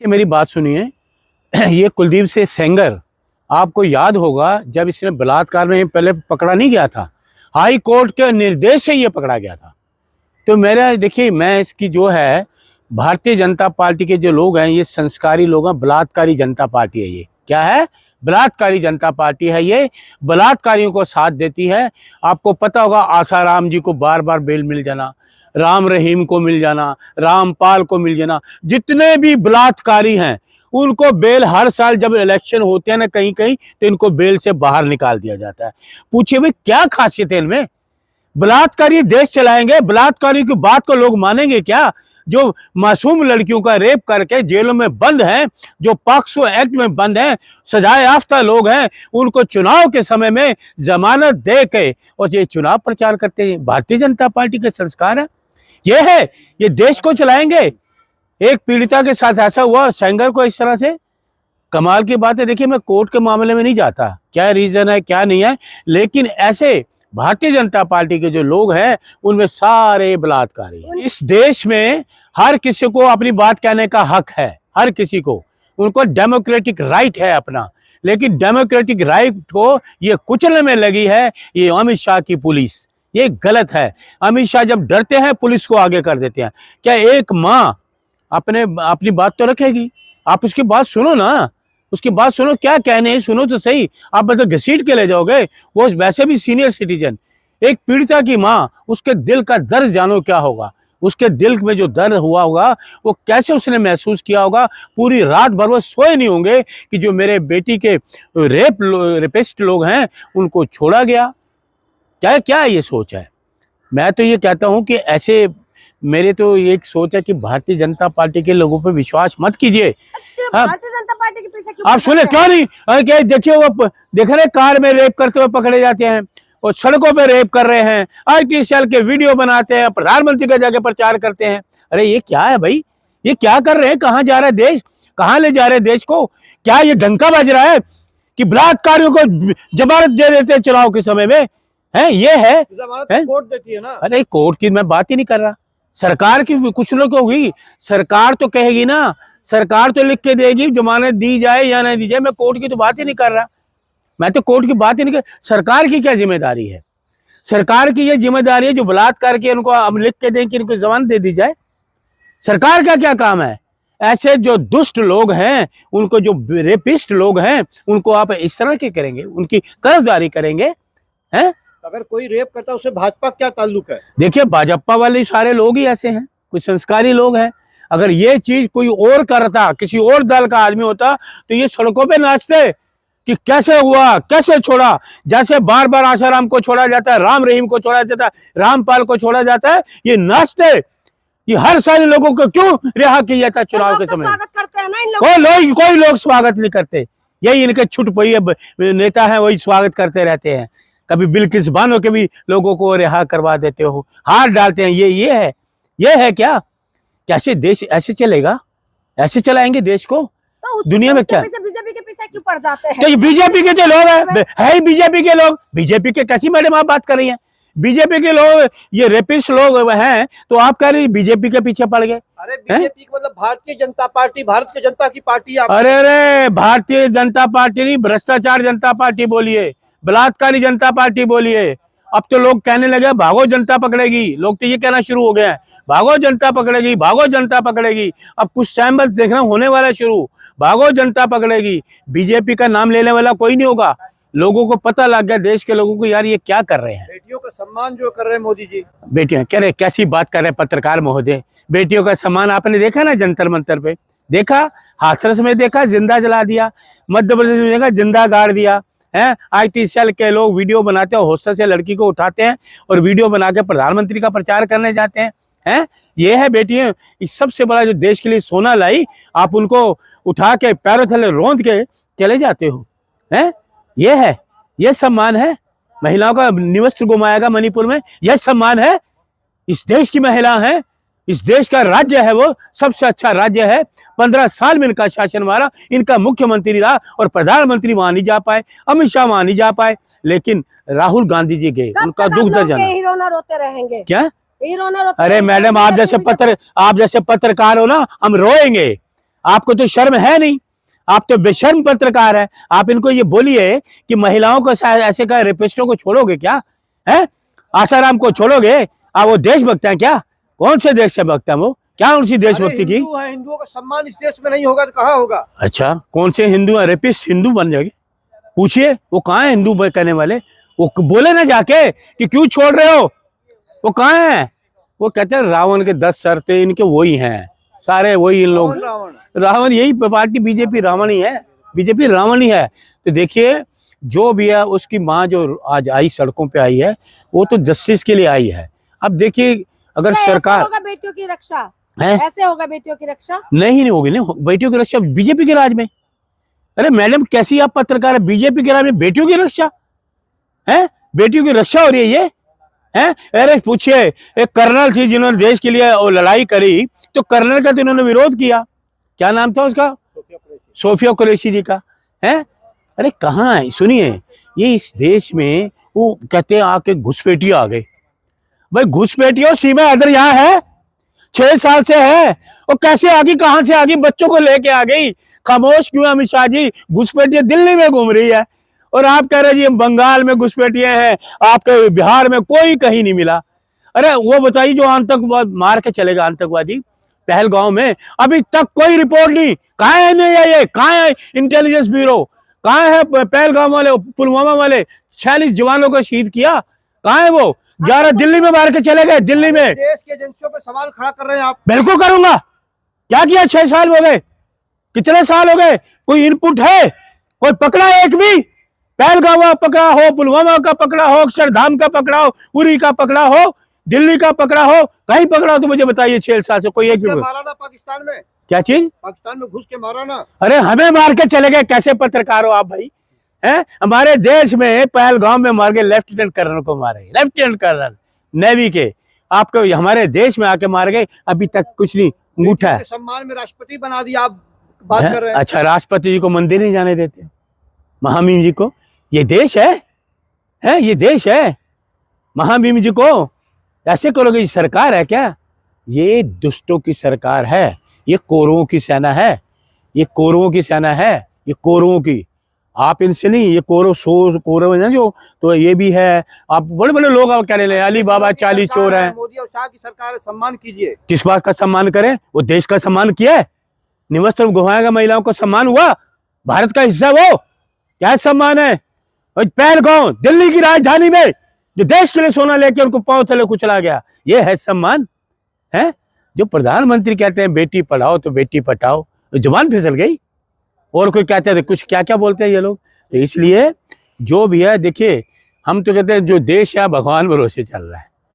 ये मेरी बात सुनिए। ये कुलदीप सिंह सेंगर, आपको याद होगा जब इसने बलात्कार में पहले पकड़ा नहीं गया था, हाई कोर्ट के निर्देश से ये पकड़ा गया था। तो मेरा देखिए, मैं इसकी जो है भारतीय जनता पार्टी के जो लोग हैं, ये संस्कारी लोग हैं। बलात्कारी जनता पार्टी है। ये क्या है? बलात्कारी जनता पार्टी है। ये बलात्कारियों को साथ देती है। आपको पता होगा आसाराम जी को बार बार बेल मिल जाना, राम रहीम को मिल जाना, रामपाल को मिल जाना, जितने भी बलात्कारी हैं उनको बेल हर साल जब इलेक्शन होते हैं ना कहीं कहीं, तो इनको बेल से बाहर निकाल दिया जाता है। पूछिए भाई क्या खासियत है इनमें? बलात्कारी देश चलाएंगे? बलात्कारी की बात को लोग मानेंगे क्या? जो मासूम लड़कियों का रेप करके जेलों में बंद हैं, जो पॉक्सो एक्ट में बंद हैं, सजाए याफ्ता लोग हैं, उनको चुनाव के समय में जमानत दे के और ये चुनाव प्रचार करते हैं। भारतीय जनता पार्टी के संस्कार है ये है? ये देश को चलाएंगे? एक पीड़िता के साथ ऐसा हुआ और सेंगर को इस तरह से। कमाल की बात है। देखिए, मैं कोर्ट के मामले में नहीं जाता, क्या रीजन है क्या नहीं है, लेकिन ऐसे भारतीय जनता पार्टी के जो लोग हैं उनमें सारे बलात्कारी हैं। इस देश में हर किसी को अपनी बात कहने का हक है, हर किसी को, उनको डेमोक्रेटिक राइट है अपना। लेकिन डेमोक्रेटिक राइट को ये कुचलने में लगी है ये अमित शाह की पुलिस। ये गलत है। अमित शाह जब डरते हैं पुलिस को आगे कर देते हैं। क्या एक माँ अपनी बात तो रखेगी? आप उसकी बात सुनो ना, उसकी बात सुनो, क्या कहने हैं सुनो तो सही। आप मतलब घसीट के ले जाओगे? वो वैसे भी सीनियर सिटीजन, एक पीड़िता की माँ, उसके दिल का दर्द जानो क्या होगा। उसके दिल में जो दर्द हुआ होगा वो कैसे उसने महसूस किया होगा। पूरी रात भर वो सोए नहीं होंगे कि जो मेरे बेटी के रेपिस्ट लोग हैं उनको छोड़ा गया। क्या क्या ये सोच है? मैं तो ये कहता हूं कि ऐसे, मेरे तो एक सोच है कि भारतीय जनता पार्टी के लोगों पे विश्वास मत कीजिए। भारतीय जनता पार्टी के पीछे क्यों आप सुने क्यों नहीं? अरे क्या देखिए, वो देख रहे कार में रेप करते हुए पकड़े जाते हैं और सड़कों पे रेप कर रहे हैं, IT सेल के वीडियो बनाते हैं, प्रधानमंत्री का जाके प्रचार करते हैं। अरे ये क्या है भाई? ये क्या कर रहे हैं? कहाँ जा रहा है देश? कहाँ ले जा रहे हैं देश को? क्या ये डंका बज रहा है कि बलात्कारियों को जमानत दे देते हैं चुनाव के समय में? है ये है? कोर्ट देती है ना। अरे कोर्ट की मैं बात ही नहीं कर रहा, सरकार की कुछ लोग होगी। सरकार तो कहेगी ना, सरकार तो लिख के देगी जमानत दी जाए या नहीं दी जाए। मैं कोर्ट की तो बात ही नहीं कर रहा, मैं तो कोर्ट की बात ही नहीं कर। सरकार की क्या जिम्मेदारी है? सरकार की ये जिम्मेदारी है जो बलात्कार किए उनको हम लिख के दें कि इनको जमानत दे दी जाए। सरकार का क्या काम है? ऐसे जो दुष्ट लोग हैं, उनको जो रेपिस्ट लोग हैं, उनको आप इस तरह के करेंगे, उनकी कर्जदारी करेंगे? हैं? अगर कोई रेप करता है उससे भाजपा क्या ताल्लुक है? देखिए, भाजपा वाले सारे लोग ही ऐसे हैं, कुछ संस्कारी लोग हैं। अगर ये चीज कोई और करता, किसी और दल का आदमी होता, तो ये सड़कों पे नाचते कि कैसे हुआ, कैसे छोड़ा। जैसे बार बार आसाराम को छोड़ा जाता है, राम रहीम को छोड़ा जाता है, रामपाल को छोड़ा जाता है, ये नाचते। ये हर सारे लोगों को क्यों रिहा किया जाता है चुनाव के समय? स्वागत करते हैं ना इन लोग। कोई लोग स्वागत नहीं करते। यही इनके छुटपुई नेता है, वही स्वागत करते रहते हैं। कभी बिल्किस बानो के भी लोगों को रिहा करवा देते हो, हाथ डालते हैं। ये है क्या? कैसे देश ऐसे चलेगा? ऐसे चलाएंगे देश को? तो दुनिया में क्या? बीजेपी के पीछे क्यों पड़ जाते हैं? तो ये बीजेपी के जो लोग है ही बीजेपी के लोग। बीजेपी के कैसी मैडम आप बात कर रही हैं? बीजेपी के लोग, ये रेपिस्ट लोग हैं, तो आप कह रही हैं बीजेपी के पीछे पड़ गए? अरे बीजेपी मतलब भारतीय जनता पार्टी, भारतीय जनता की पार्टी। अरे भारतीय जनता पार्टी नहीं, भ्रष्टाचार जनता पार्टी बोलिए, बलात्कारी जनता पार्टी बोलिए। अब तो लोग कहने लगे भागो जनता पकड़ेगी। लोग तो ये कहना शुरू हो गए हैं, भागो जनता पकड़ेगी, भागो जनता पकड़ेगी। अब कुछ टाइम बाद देखना होने वाला शुरू, भागो जनता पकड़ेगी। बीजेपी का नाम लेने वाला कोई नहीं होगा। लोगों को पता लग गया, देश के लोगों को, यार ये क्या कर रहे हैं। बेटियों का सम्मान जो कर रहे हैं मोदी जी। बेटियां कह रहे, कैसी बात कर रहे हैं पत्रकार महोदय? बेटियों का सम्मान आपने देखा ना जंतर मंतर पे? देखा? हाथरस में देखा, जिंदा जला दिया। मध्य प्रदेश में देखा, जिंदा गाड़ दिया है। IT सेल के लोग वीडियो बनाते हैं, हॉस्टल से लड़की को उठाते हैं और वीडियो बना के प्रधानमंत्री का प्रचार करने जाते हैं। हैं? ये है बेटियां, इस सबसे बड़ा जो देश के लिए सोना लाई, आप उनको उठा के पैरों थले रोंद के चले जाते हो। हैं? ये है? ये सम्मान है? महिलाओं का निवस्त्र घुमाएगा मणिपुर में, यह सम्मान है? इस देश की महिला है, इस देश का राज्य है, वो सबसे अच्छा राज्य है। 15 साल में इनका शासन मारा, इनका मुख्यमंत्री रहा और प्रधानमंत्री वहां नहीं जा पाए, अमित शाह वहां नहीं जा पाए, लेकिन राहुल गांधी जी गए। उनका दुख दर्द जाना। हीरो ना रोते रहेंगे क्या? हीरो ना रोते? अरे मैडम, आप जैसे पत्रकार हो ना, हम रोएंगे। आपको तो शर्म है नहीं, आप तो बेशर्म पत्रकार है। आप इनको ये बोलिए कि महिलाओं को ऐसे का रेपिस्टों को छोड़ोगे क्या है? आसाराम को छोड़ोगे? आप वो देशभक्त हैं क्या? कौन से देश से भक्त है वो? क्या उनकी देशभक्ति की? हिंदू है, हिंदुओं का सम्मान इस देश में नहीं होगा तो कहाँ होगा? अच्छा, कौन से हिंदू है? रेपिस्ट हिंदू बन जाएंगे? पूछिए वो कहाँ है हिंदू कहने वाले? वो बोले ना जाके कि क्यों छोड़ रहे हो, वो कहाँ है? वो कहते हैं रावण के 10 सर थे, इनके वही हैं सारे, वही इन लोग। रावण यही पार्टी बीजेपी रावण ही है, बीजेपी रावण ही है। तो देखिए जो भी है उसकी माँ जो आज आई सड़कों पे आई है वो तो जस्टिस के लिए आई है। अब देखिए अगर सरकार होगा बेटियों की रक्षा है, ऐसे होगा बेटियों की रक्षा नहीं होगी ना बेटियों की रक्षा बीजेपी के राज में। अरे मैडम कैसी आप पत्रकार है? बीजेपी के राज में बेटियों की रक्षा है? बेटियों की रक्षा हो रही है ये है? अरे पूछिए एक कर्नल थी जिन्होंने देश के लिए वो लड़ाई करी, तो कर्नल का तो इन्होंने विरोध किया, क्या नाम था उसका? सोफिया कुरैशी जी का है। अरे कहाँ है? सुनिए ये इस देश में वो कहते हैं आके घुसपैठिए आ गए। भाई घुसपैठियों सीमा हैदर यहाँ है, 6 साल से है, और कैसे आ गई, कहां से आ गई? बच्चों को लेके आ गई। खामोश क्यों अमित शाह जी? घुसपैठिए दिल्ली में घूम रही है और आप कह रहे जी बंगाल में घुसपैठिए हैं, आपके बिहार में कोई कहीं नहीं मिला। अरे वो बताइए जो आतंकवाद मार के चलेगा आतंकवादी पहलगांव में, अभी तक कोई रिपोर्ट नहीं। कहाँ है NIA? कहाँ है इंटेलिजेंस ब्यूरो? कहाँ है पहलगांव वाले, पुलवामा वाले 46 जवानों को शहीद किया? कहाँ है वो? 11 दिल्ली में मार के चले गए। दिल्ली में देश की एजेंसियों पर सवाल खड़ा कर रहे हैं आप। बिल्कुल करूंगा। क्या किया? 6 साल हो गए, कितने साल हो गए? कोई इनपुट है? कोई पकड़ा है एक भी? पहलगाम का पकड़ा हो, पुलवामा का पकड़ा हो, अक्षरधाम का पकड़ा हो, उरी का पकड़ा हो, दिल्ली का पकड़ा हो, कहीं पकड़ा हो तो मुझे बताइए। 6 साल से कोई एक भी मारा ना पाकिस्तान में? क्या चीज? पाकिस्तान में घुस के मारा ना? अरे हमें मार के चले गए, कैसे पत्रकार हो आप भाई? हैं? हमारे देश में पहलगाम में मार के लेफ्टिनेंट कर्नल को मारे, लेफ्टिनेंट कर्नल नेवी के, आपको हमारे देश में आके मार गए। अभी तक कुछ नहीं, अंगूठा है। सम्मान में राष्ट्रपति बना दिया, आप बात कर रहे हैं। अच्छा, राष्ट्रपति जी को मंदिर नहीं जाने देते, महामहिम जी को? ये देश है? ये देश है? महामहिम जी को ऐसे करोगे? ये सरकार है क्या? ये दुष्टों की सरकार है, ये कौरवों की सेना है, ये कौरवों की सेना है, ये कौरवों की। आप इनसे नहीं, ये कौरव है ना जो, तो ये भी है। आप बड़े बड़े लोग आप कह रहे हैं अली बाबा 40 चोर हैं। मोदी और शाह की सरकार है, सम्मान कीजिए। किस बात का सम्मान करें? वो देश का सम्मान किया है? निवस्त्र घुमाएगा महिलाओं को सम्मान हुआ? भारत का हिस्सा वो क्या सम्मान है? पहलगाम दिल्ली की राजधानी में जो देश के लिए सोना लेके उनको पांव तले कुचला गया, ये है सम्मान? है जो प्रधानमंत्री कहते हैं बेटी पढ़ाओ तो बेटी पटाओ, तो जुबान फिसल गई। और कोई कहते हैं कुछ क्या क्या बोलते हैं ये लोग। तो इसलिए जो भी है देखिए, हम तो कहते हैं जो देश है भगवान भरोसे चल रहा है।